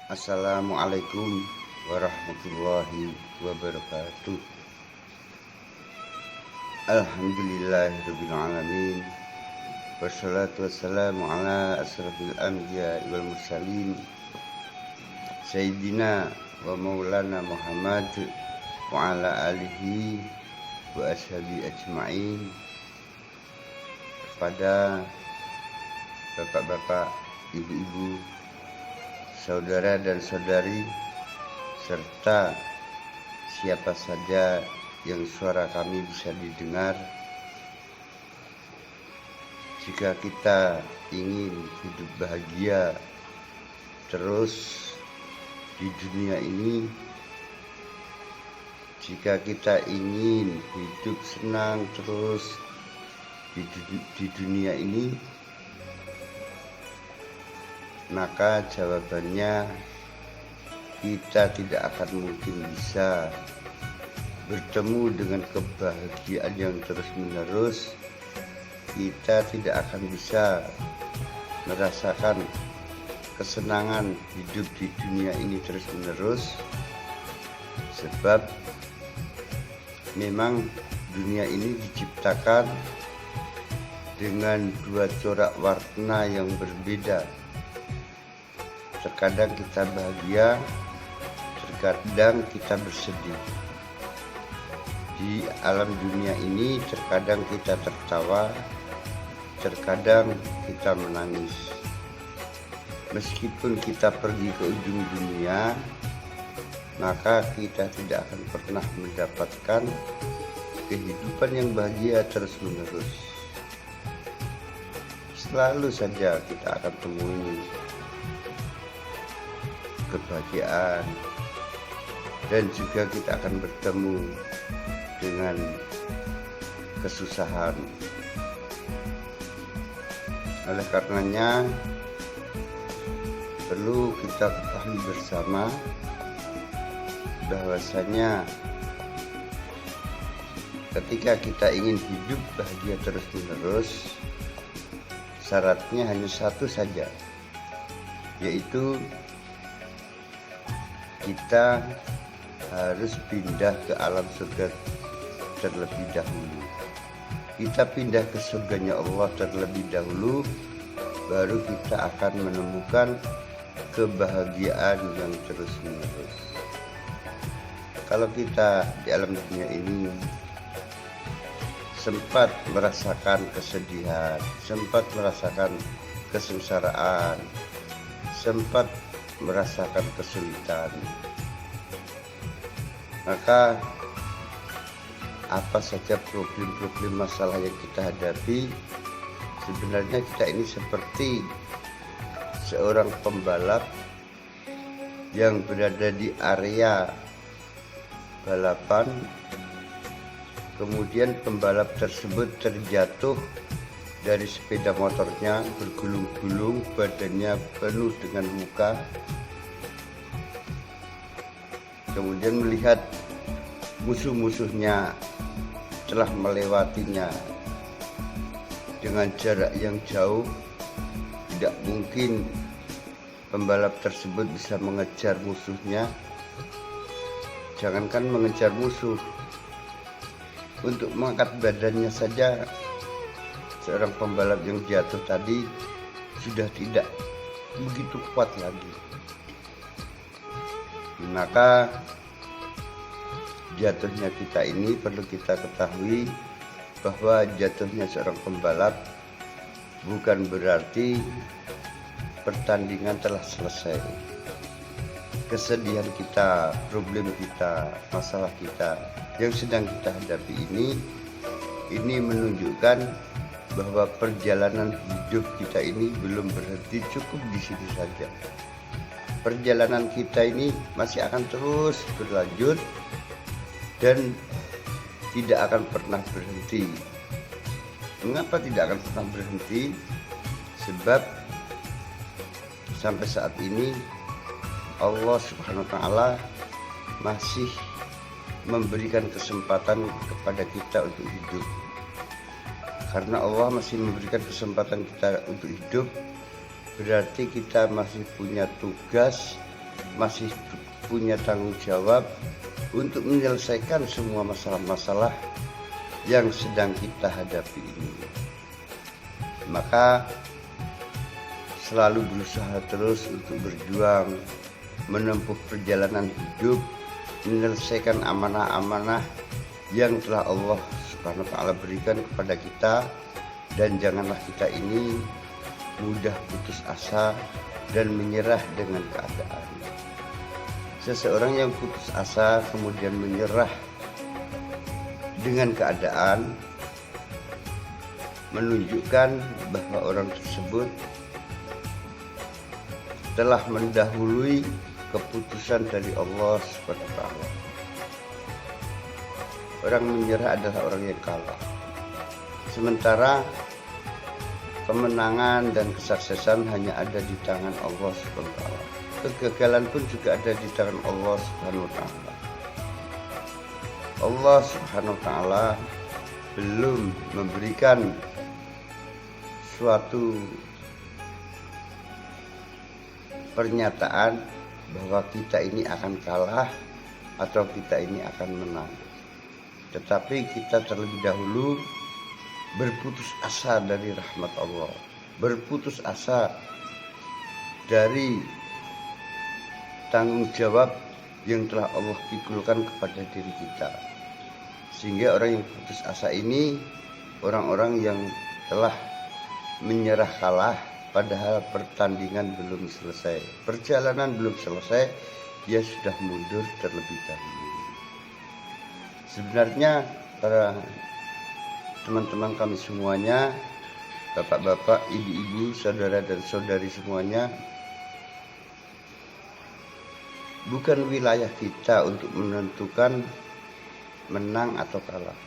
Assalamualaikum warahmatullahi wabarakatuh. Alhamdulillahirabbil alamin. Wassalatu wassalamu ala asrafil anbiya wal mursalin. Sayyidina wa maulana Muhammad wa ala alihi wa ashabi ajma'in. Kepada bapak-bapak, ibu-ibu, saudara dan saudari, serta siapa saja yang suara kami bisa didengar, jika kita ingin hidup bahagia terus di dunia ini, jika kita ingin hidup senang terus di dunia ini, maka jawabannya kita tidak akan mungkin bisa bertemu dengan kebahagiaan yang terus-menerus. Kita tidak akan bisa merasakan kesenangan hidup di dunia ini terus-menerus, sebab memang dunia ini diciptakan dengan dua corak warna yang berbeda. Terkadang kita bahagia, terkadang kita bersedih. Di alam dunia ini terkadang kita tertawa, terkadang kita menangis. Meskipun kita pergi ke ujung dunia, maka kita tidak akan pernah mendapatkan kehidupan yang bahagia terus-menerus. Selalu saja kita akan temui kebahagiaan, dan juga kita akan bertemu dengan kesusahan. Oleh karenanya perlu kita ketahui bersama bahwasanya ketika kita ingin hidup bahagia terus-menerus, syaratnya hanya satu saja, yaitu kita harus pindah ke alam surga terlebih dahulu. Kita pindah ke surganya Allah terlebih dahulu, baru kita akan menemukan kebahagiaan yang terus-menerus. Kalau kita di alam dunia ini sempat merasakan kesedihan, sempat merasakan kesengsaraan, sempat merasakan kesulitan, maka apa saja problem-problem masalah yang kita hadapi, sebenarnya kita ini seperti seorang pembalap yang berada di area balapan, kemudian pembalap tersebut terjatuh dari sepeda motornya, bergulung-gulung, badannya penuh dengan luka. Kemudian melihat musuh-musuhnya telah melewatinya dengan jarak yang jauh, tidak mungkin pembalap tersebut bisa mengejar musuhnya. Jangankan mengejar musuh, untuk mengangkat badannya saja seorang pembalap yang jatuh tadi sudah tidak begitu kuat lagi. Maka jatuhnya kita ini perlu kita ketahui bahwa jatuhnya seorang pembalap bukan berarti pertandingan telah selesai. Kesedihan kita, problem kita, masalah kita yang sedang kita hadapi ini menunjukkan bahwa perjalanan hidup kita ini belum berhenti cukup di sini saja. Perjalanan kita ini masih akan terus berlanjut dan tidak akan pernah berhenti. Mengapa tidak akan pernah berhenti? Sebab sampai saat ini Allah Subhanahu wa Ta'ala masih memberikan kesempatan kepada kita untuk hidup. Karena Allah masih memberikan kesempatan kita untuk hidup, berarti kita masih punya tugas masih punya tanggung jawab untuk menyelesaikan semua masalah-masalah yang sedang kita hadapi ini. Maka selalu berusaha terus untuk berjuang, menempuh perjalanan hidup, menyelesaikan amanah-amanah yang telah Allah Subhanahu wa Ta'ala berikan kepada kita, dan janganlah kita ini mudah putus asa dan menyerah dengan keadaan. Seseorang yang putus asa kemudian menyerah dengan keadaan menunjukkan bahwa orang tersebut telah mendahului keputusan dari Allah Subhanahu wa Ta'ala. Orang menyerah adalah orang yang kalah. Sementara kemenangan dan kesuksesan hanya ada di tangan Allah Subhanahu wa Ta'ala. Kegagalan pun juga ada di tangan Allah Subhanahu wa Ta'ala. Allah Subhanahu wa Ta'ala belum memberikan suatu pernyataan bahwa kita ini akan kalah atau kita ini akan menang. Tetapi kita terlebih dahulu berputus asa dari rahmat Allah, berputus asa dari tanggung jawab yang telah Allah pikulkan kepada diri kita. Sehingga orang yang putus asa ini orang-orang yang telah menyerah kalah, padahal pertandingan belum selesai, perjalanan belum selesai, dia sudah mundur terlebih dahulu. Sebenarnya para teman-teman kami semuanya, bapak-bapak, ibu-ibu, saudara dan saudari semuanya, bukan wilayah kita untuk menentukan menang atau kalah.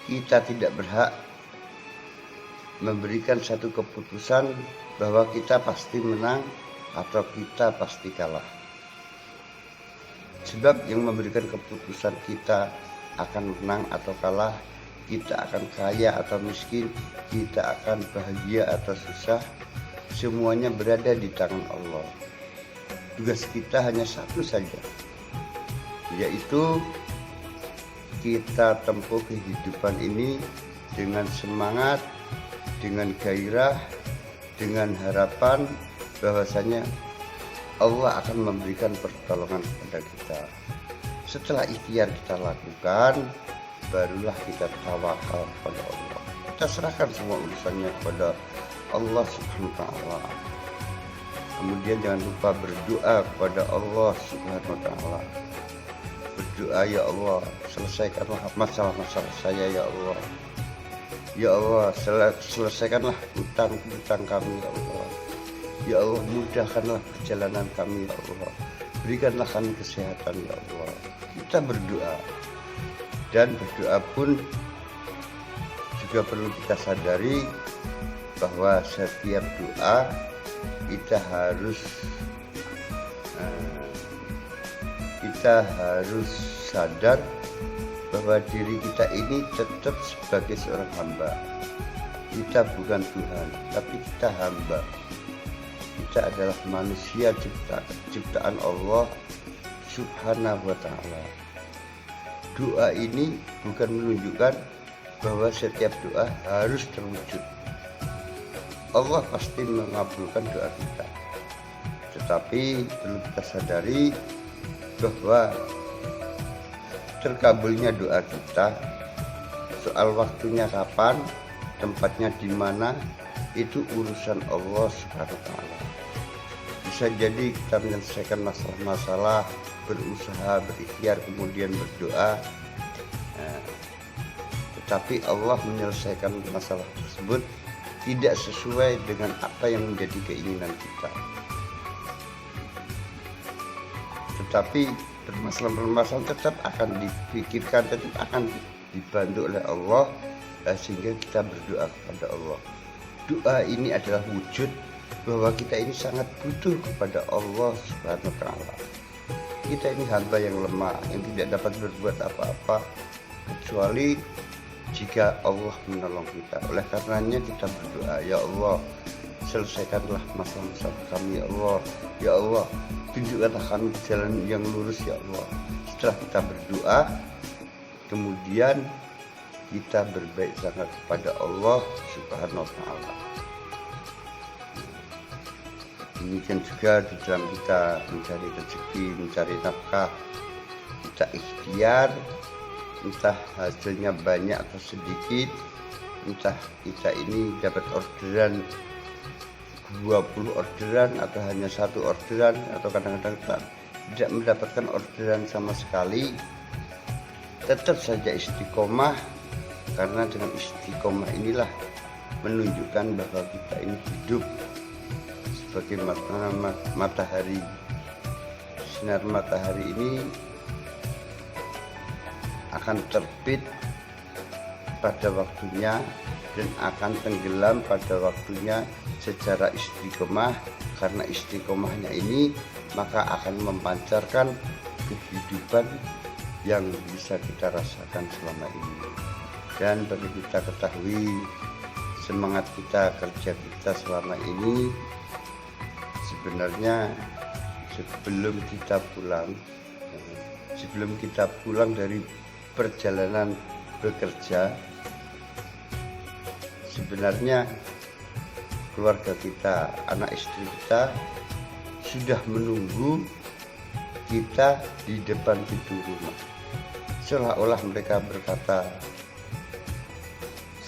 Kita tidak berhak memberikan satu keputusan bahwa kita pasti menang atau kita pasti kalah. Sebab yang memberikan keputusan kita akan menang atau kalah, kita akan kaya atau miskin, kita akan bahagia atau susah, semuanya berada di tangan Allah. Tugas kita hanya satu saja, yaitu kita tempuh kehidupan ini dengan semangat, dengan gairah, dengan harapan bahwasanya Allah akan memberikan pertolongan kepada kita. Setelah ikhtiar kita lakukan, barulah kita tawakal kepada Allah. Kita serahkan semua urusannya kepada Allah Subhanahu wa Ta'ala. Kemudian jangan lupa berdoa kepada Allah Subhanahu wa Ta'ala. Berdoa, ya Allah, selesaikanlah masalah-masalah saya, ya Allah. Ya Allah, selesaikanlah hutang-hutang kami, ya Allah. Ya Allah, mudahkanlah perjalanan kami, ya Allah. Berikanlah kami kesehatan, ya Allah. Kita berdoa, dan berdoa pun juga perlu kita sadari bahwa setiap doa kita harus sadar bahwa diri kita ini tetap sebagai seorang hamba. Kita bukan Tuhan, tapi kita hamba. Kita adalah manusia ciptaan Allah Subhanahu wa Ta'ala. Doa ini bukan menunjukkan bahwa setiap doa harus terwujud. Allah pasti mengabulkan doa kita. Tetapi perlu kita sadari bahwa terkabulnya doa kita, soal waktunya kapan, tempatnya di mana, itu urusan Allah Subhanahu wa Ta'ala. Bisa jadi kita menyelesaikan masalah-masalah, berusaha, berikhtiar, kemudian berdoa, tetapi Allah menyelesaikan masalah tersebut tidak sesuai dengan apa yang menjadi keinginan kita. Tetapi permasalahan-permasalahan tetap akan dipikirkan, tetap akan dibantu oleh Allah, sehingga kita berdoa kepada Allah. Doa ini adalah wujud bahwa kita ini sangat butuh kepada Allah Subhanahu wa Ta'ala. Kita ini hamba yang lemah, yang tidak dapat berbuat apa-apa kecuali jika Allah menolong kita. Oleh karenanya kita berdoa, ya Allah, selesaikanlah masalah-masalah kami, ya Allah. Ya Allah, tunjukkanlah kami jalan yang lurus ya Allah. Setelah kita berdoa, kemudian kita berbaik sangka kepada Allah Subhanahu wa Ta'ala. Demikian juga di dalam kita mencari rezeki, mencari nafkah, kita ikhtiar, entah hasilnya banyak atau sedikit, entah kita ini dapat orderan 20 orderan atau hanya 1 orderan, atau kadang-kadang tidak mendapatkan orderan sama sekali, tetap saja istiqomah, karena dengan istiqomah inilah menunjukkan bahwa kita ini hidup sebagai matahari. Sinar matahari ini akan terbit pada waktunya dan akan tenggelam pada waktunya secara istiqomah. Karena istiqomahnya ini maka akan memancarkan kehidupan yang bisa kita rasakan selama ini. Dan bagi kita ketahui, semangat kita, kerja kita selama ini sebenarnya sebelum kita pulang dari perjalanan bekerja, sebenarnya keluarga kita, anak istri kita sudah menunggu kita di depan pintu rumah. Seolah-olah mereka berkata,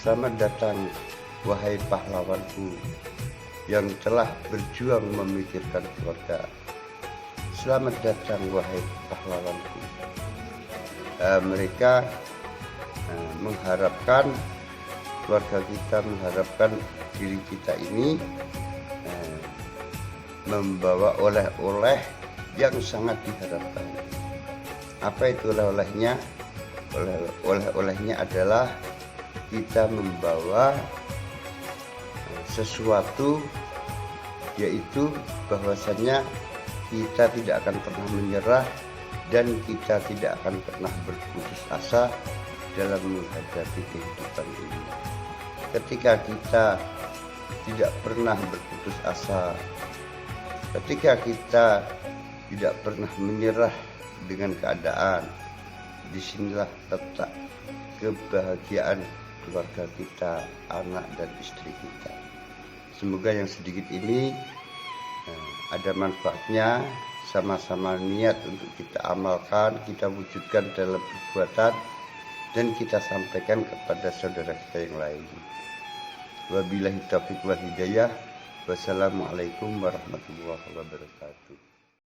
"Selamat datang wahai pahlawanku yang telah berjuang memikirkan keluarga. Selamat datang wahai pahlawanku." Mereka mengharapkan, keluarga kita mengharapkan diri kita ini membawa oleh-oleh yang sangat diharapkan. Apa itu oleh-olehnya? Oleh-olehnya adalah kita membawa sesuatu, yaitu bahwasanya kita tidak akan pernah menyerah dan kita tidak akan pernah berputus asa dalam menghadapi kehidupan ini. Ketika kita tidak pernah berputus asa, ketika kita tidak pernah menyerah dengan keadaan, disinilah letak kebahagiaan keluarga kita, anak dan istri kita. Semoga yang sedikit ini ada manfaatnya, sama-sama niat untuk kita amalkan, kita wujudkan dalam perbuatan, dan kita sampaikan kepada saudara kita yang lain. Wabillahi taufiq wal hidayah. Wassalamualaikum warahmatullahi wabarakatuh.